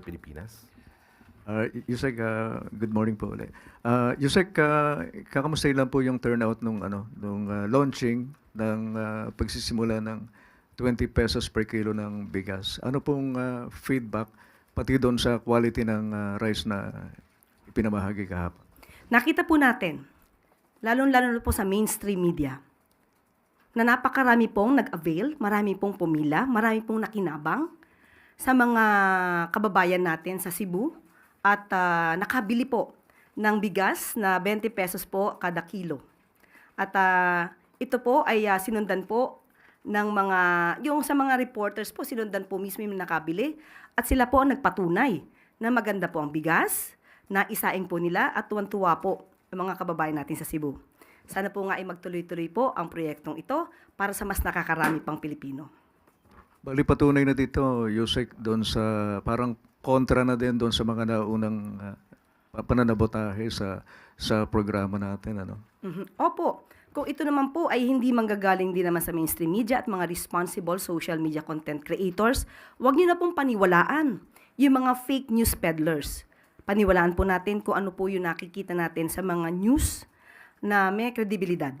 Pilipinas. Yusek, good morning po ulit. Yusek, kakamustahin lang po yung turnout nung launching ng pagsisimula ng 20 pesos per kilo ng bigas. Ano pong feedback pati doon sa quality ng rice na ipinamahagi kahapon? Nakita po natin, lalong-lalo na po sa mainstream media, na napakarami pong nag-avail, marami pong pumila, marami pong nakinabang sa mga kababayan natin sa Cebu at nakabili po ng bigas na 20 pesos po kada kilo. At ito po ay sinundan po ng yung sa mga reporters po, sinundan po mismo yung nakabili at sila po ang nagpatunay na maganda po ang bigas, na isaing po nila at tuwan-tuwa po ang mga kababayan natin sa Cebu. Sana po nga ay magtuloy-tuloy po ang proyektong ito para sa mas nakakarami pang Pilipino. Bali patunay na dito, Yusek, doon sa parang kontra na din doon sa mga naunang pananabotahe sa programa natin. Ano? Opo. Kung ito naman po ay hindi manggagaling din naman sa mainstream media at mga responsible social media content creators, huwag niyo na pong paniwalaan yung mga fake news peddlers. Paniwalaan po natin kung ano po yung nakikita natin sa mga news na may kredibilidad.